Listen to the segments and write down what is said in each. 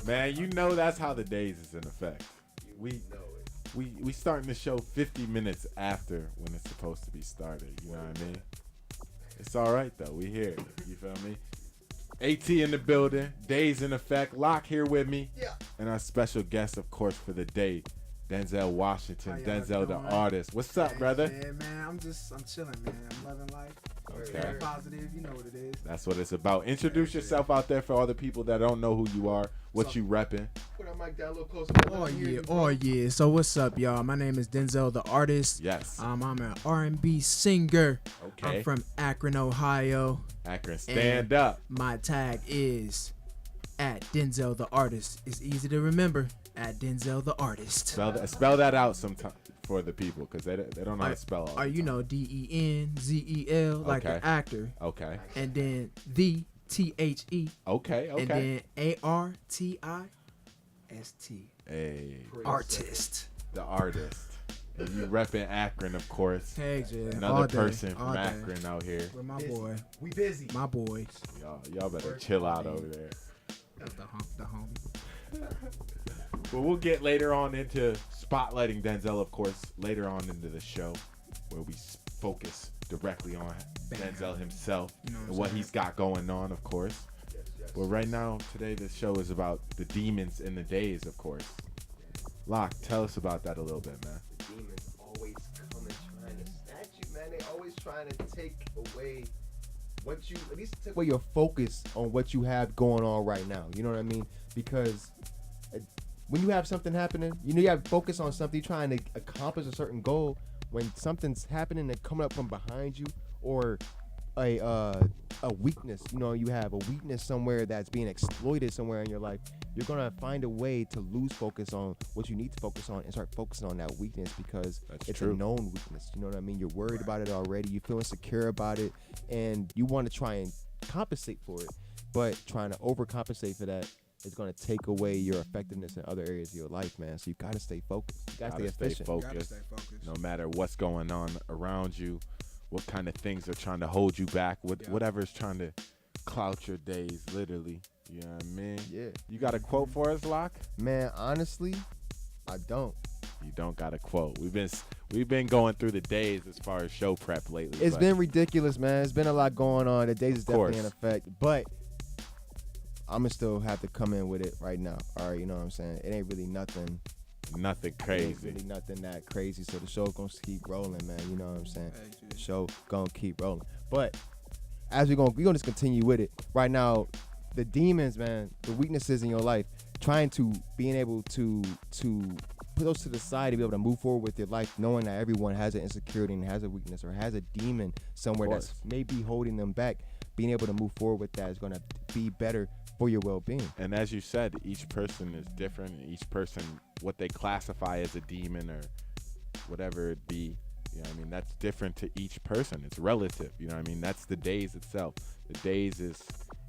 Man, you know that's how the days is in effect. We starting the show 50 minutes after when it's supposed to be started. You know what I mean? It's all right though. We here. You feel me? AT in the building. Daze in effect. Locc here with me. Yeah. And our special guest, of course, for the day, Denzel Washington, Denzel the Artist. What's up, brother? Yeah, man. I'm chilling, man. I'm loving life. Okay. Very positive. You know what it is. That's what it's about. Introduce yourself out there for all the people that don't know who you are, what you repping. Put our mic down a little closer. Oh yeah. So what's up, y'all? My name is Denzel the Artist. Yes. I'm an R&B singer. Okay. I'm from Akron, Ohio. Akron, stand up. My tag is at Denzel the Artist. It's easy to remember. At Denzel the Artist. Spell that out sometime for the people because they don't know how to spell all. Or you know Denzel like the actor. Okay. And then the THE. Okay. And then ARTIST. Hey. Artist. The artist. And you repping Akron, of course. Hey, Jay. Another person from Akron out here. With my boy. We busy. My boys. Y'all better chill out over there. That's the homie. But we'll get later on into spotlighting Denzel, of course, later on into the show where we focus directly on Denzel himself and what he's got going on, of course. Yes. But right now, today, the show is about the demons in the days, of course. Locc, tell us about that a little bit, man. The demons always come and trying to snatch you, man. They always trying to take away what you, at least take away your focus on what you have going on right now. You know what I mean? Because when you have something happening, you have focus on something, you're trying to accomplish a certain goal. When something's happening and coming up from behind you, or a weakness, you have a weakness somewhere that's being exploited somewhere in your life, you're gonna find a way to lose focus on what you need to focus on and start focusing on that weakness because it's a known weakness. You know what I mean? You're worried about it already. You feel insecure about it, and you want to try and compensate for it, but trying to overcompensate for that is going to take away your effectiveness in other areas of your life, man. So you got to stay focused. You got to stay efficient. Focused. No matter what's going on around you, what kind of things are trying to hold you back, whatever's trying to clout your days, literally. You know what I mean? Yeah. You got a quote for us, Locc? Man, honestly, I don't. You don't got a quote. We've been going through the days as far as show prep lately. It's been ridiculous, man. It's been a lot going on. The days is definitely in effect, but I'm gonna still have to come in with it right now. All right, you know what I'm saying? It ain't really nothing crazy. It ain't really nothing that crazy. So the show's gonna keep rolling, man. You know what I'm saying? The show gonna keep rolling. But as we're gonna just continue with it. Right now, the demons, man, the weaknesses in your life, trying to being able to put those to the side to be able to move forward with your life, knowing that everyone has an insecurity and has a weakness or has a demon somewhere that's maybe holding them back. Being able to move forward with that is gonna be better for your well-being. And as you said, each person is different. Each person, what they classify as a demon or whatever it be, you know what I mean, that's different to each person. It's relative, you know what I mean? That's the days itself. The days is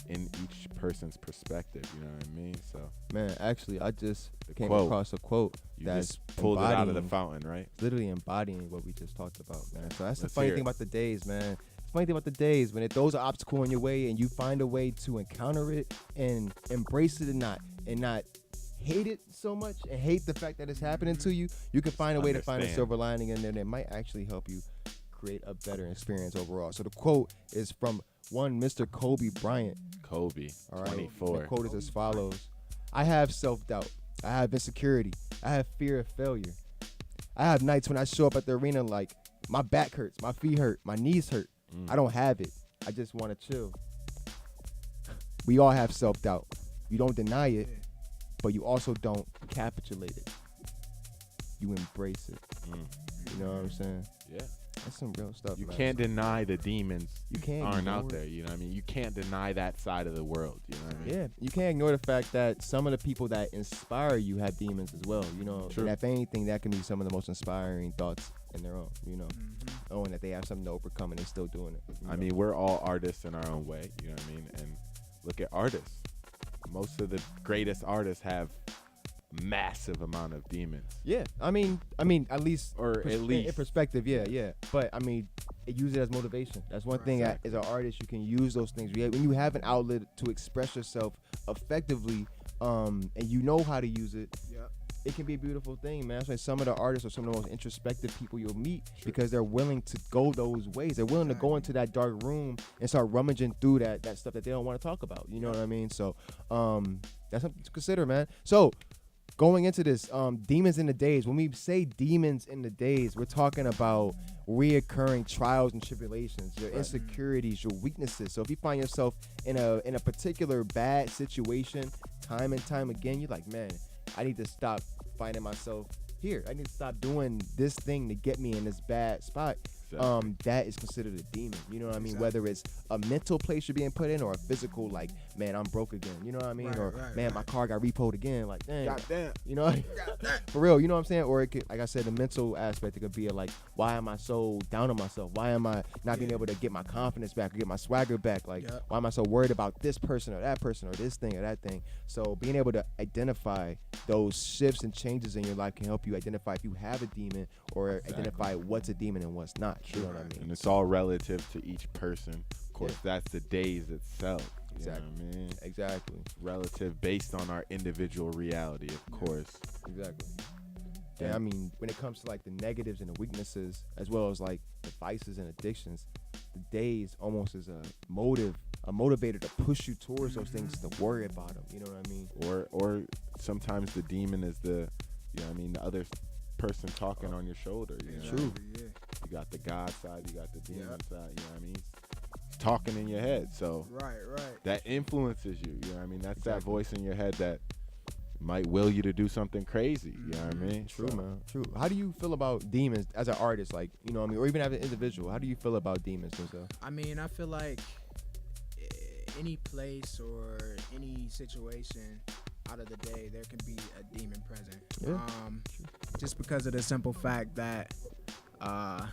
in each person's perspective, you know what I mean? So, man, actually, I just came across a quote that's pulled it out of the fountain, right? Literally embodying what we just talked about, man. So that's the funny thing about the days, man. Funny thing about the days, when it throws an obstacle in your way and you find a way to encounter it and embrace it and not hate it so much and hate the fact that it's happening to you, you can find a way to find a silver lining in there that might actually help you create a better experience overall. So the quote is from one Mr. Kobe Bryant. Kobe, all right, 24. The quote is as follows: I have self-doubt, I have insecurity, I have fear of failure. I have nights when I show up at the arena like my back hurts, my feet hurt, my knees hurt. I don't have it. I just want to chill. We all have self-doubt. You don't deny it, but you also don't capitulate it. You embrace it. You know what I'm saying? Yeah. That's some real stuff. You man. can't deny the demons aren't out it. there. You know what I mean? You can't deny that side of the world. You know what I mean? Yeah. You can't ignore the fact that some of the people that inspire you have demons as well. You know, True. And if anything, that can be some of the most inspiring thoughts in their own. You know, knowing that they have something to overcome and they're still doing it. I mean, we're all artists in our own way. You know what I mean? And look at artists. Most of the greatest artists have massive amount of demons. Yeah, I mean, at least in perspective, yeah. But I mean, use it as motivation. That's one thing. As an artist, you can use those things. When you have an outlet to express yourself effectively and you know how to use it, Yep. it can be a beautiful thing, man. That's why some of the artists are some of the most introspective people you'll meet because they're willing to go those ways. They're willing to go into that dark room and start rummaging through that stuff that they don't want to talk about. You know what I mean? So that's something to consider, man. So going into this, demons in the days. When we say demons in the days, we're talking about reoccurring trials and tribulations, your insecurities, your weaknesses. So if you find yourself in a particular bad situation time and time again, you're like, man, I need to stop finding myself here. I need to stop doing this thing to get me in this bad spot. That is considered a demon. You know what I mean? Whether it's a mental place you're being put in or a physical, like, man, I'm broke again. You know what I mean? My car got repoed again. Like, dang. Goddamn. You know? For real, you know what I'm saying? Or it could, like I said, the mental aspect, it could be like, why am I so down on myself? Why am I not being able to get my confidence back or get my swagger back? Like, why am I so worried about this person or that person or this thing or that thing? So being able to identify those shifts and changes in your life can help you identify if you have a demon or identify what's a demon and what's not. You know what I mean? And it's all relative to each person. Of course, that's the days itself. Exactly. You know what I mean? Exactly. Relative based on our individual reality, of course. Exactly. Yeah, I mean, when it comes to like the negatives and the weaknesses, as well as like the vices and addictions, the days almost is a motivator to push you towards those things to worry about them. You know what I mean? Or sometimes the demon is the, you know what I mean, the other person talking on your shoulder. You know? True. Yeah. You got the God side, you got the demon side. You know what I mean? It's talking in your head, so Right. that influences you. You know what I mean? That's that voice in your head that might will you to do something crazy. You know what I mean? True, So, man. True. How do you feel about demons as an artist? Like, you know what I mean? Or even as an individual, how do you feel about demons, Denzel? I mean, I feel like any place or any situation out of the day, there can be a demon present. Yeah. Just because of the simple fact that, I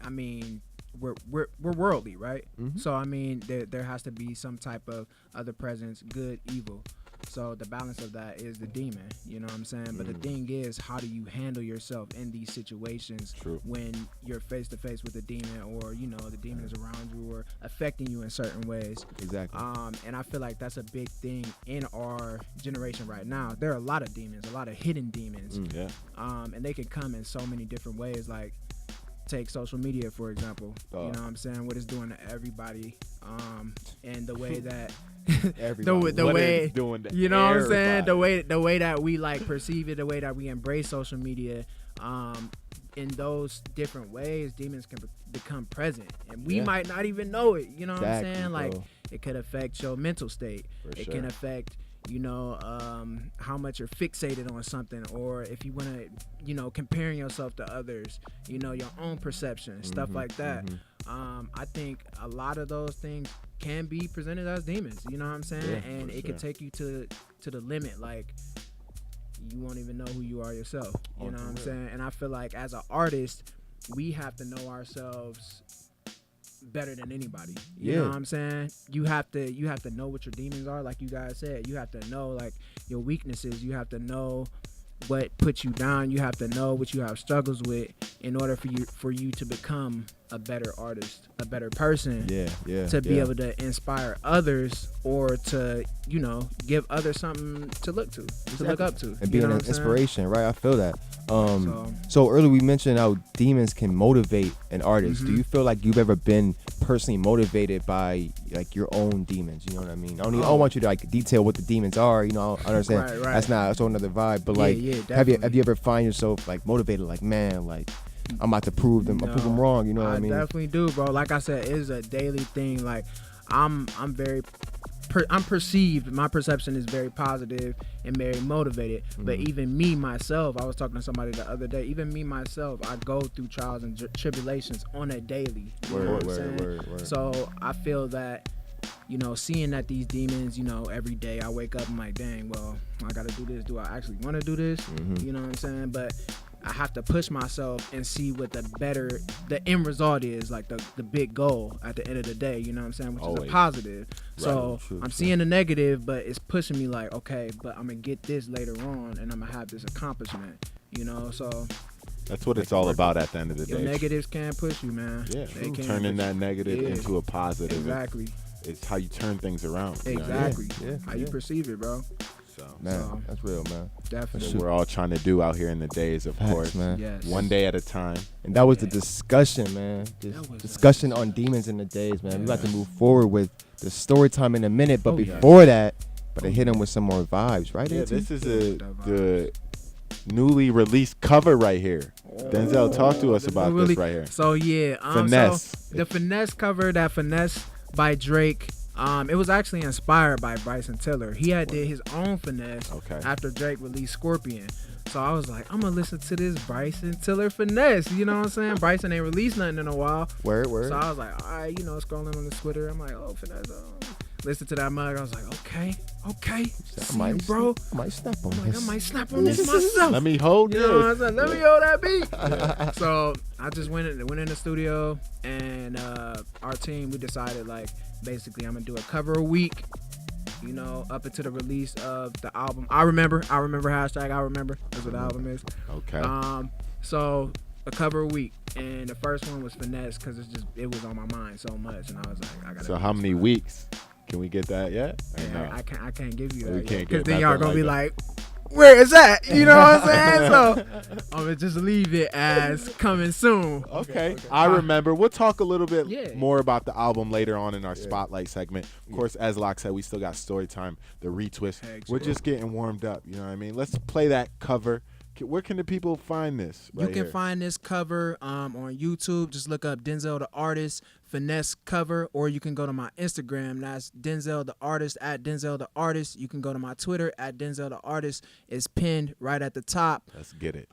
mean, we're worldly, right? Mm-hmm. So I mean, there has to be some type of other presence, good, evil. So the balance of that is the demon, you know what I'm saying? But the thing is, how do you handle yourself in these situations when you're face to face with a demon, or you know the demon is around you or affecting you in certain ways? Exactly. And I feel like that's a big thing in our generation right now. There are a lot of demons, a lot of hidden demons. And they can come in so many different ways. Like, take social media, for example. You know what I'm saying? What it's doing to everybody. And the way that the way it's doing to you know what I'm saying? everybody. The way that we like perceive it, the way that we embrace social media, in those different ways, demons can become present, and we might not even know it. You know what I'm saying? Like, it could affect your mental state. It can affect, you know, how much you're fixated on something, or if you want to, you know, comparing yourself to others, you know, your own perception, stuff like that. I think a lot of those things can be presented as demons, you know what I'm saying? And it can take you to the limit, like you won't even know who you are yourself, you know what I'm saying? And I feel like as an artist, we have to know ourselves better than anybody. You know what I'm saying? You have to know what your demons are, like you guys said. You have to know like your weaknesses. You have to know what puts you down. You have to know what you have struggles with in order for you to become a better artist, a better person. To be able to inspire others, or to, you know, give others something to look to, to look up to, and being an inspiration, right? I feel that. So earlier we mentioned how demons can motivate an artist. Do you feel like you've ever been personally motivated by like your own demons? You know what I mean? I don't want you to like detail what the demons are. You know, I understand that's a whole another vibe. But like, have you ever find yourself like motivated? Like, man, like I'm about to prove them wrong. You know what I mean? I definitely do, bro. Like I said, it is a daily thing. Like I'm perceived, my perception is very positive and very motivated. But even me myself, I was talking to somebody the other day, even me myself, I go through trials and tribulations on a daily. Word. So I feel that, you know, seeing that these demons, you know, every day I wake up, I'm like, dang, well, I gotta do this. Do I actually want to do this? You know what I'm saying? But I have to push myself and see what the end result is, like the big goal at the end of the day, you know what I'm saying, which is a positive. So I'm seeing the negative, but it's pushing me like, okay, but I'm gonna get this later on and I'm gonna have this accomplishment, you know. So that's what it's all about at the end of the day. Negatives can push you, man. Yeah, turning that negative into a positive. Exactly. it's how you turn things around. Exactly. Yeah, How you perceive it, bro. So, Man, that's real, man. Definitely. what we're all trying to do out here in the days, of Facts, course. man. Yes. One day at a time. And that was the discussion, man. That was Discussion on demons in the days, man. We about to Yes. move forward with the story time in a minute, but Oh, yeah. before that, but I hit him with some more vibes, right? Yeah, AT? this is the newly released cover right here. Denzel, talk to us about this right here. So yeah, Finesse. So the Finesse cover, that Finesse by Drake. It was actually inspired by Bryson Tiller. He had did his own Finesse after Drake released Scorpion. So I was like, I'm gonna listen to this Bryson Tiller Finesse. You know what I'm saying? Bryson ain't released nothing in a while. Word. So I was like, all right, scrolling on the Twitter. I'm like, oh, Finesse. Listen to that mug. I was like, okay. Bro. I might snap on I this. might snap on this myself. Let me hold You know what I'm this. saying? Let me hold that beat. So I just went in the studio, and our team, we decided, like, basically I'm gonna do a cover a week, up until the release of the album. I remember hashtag I remember. That's what the album is. Okay. So a cover a week, and the first one was Finesse because it was on my mind so much, and I was like, I gotta. So how many weeks? Can we get that yet? Yeah, I can't give you that. We can't because get then y'all nothing gonna be like like, where is that? You know what I'm saying? So I'm gonna just leave it as coming soon. Okay. I remember. We'll talk a little bit Yeah. more about the album later on in our spotlight segment. Of course, as Locc said, we still got story time, the retwist. Heck, We're yeah. just getting warmed up. You know what I mean? Let's play that cover. Where can the people find this? You can find this cover on YouTube. Just look up Denzel the Artist Finesse cover, or you can go to my Instagram. That's Denzel the Artist at Denzel the Artist. You can go to my Twitter at Denzel the Artist. It's pinned right at the top. Let's get it.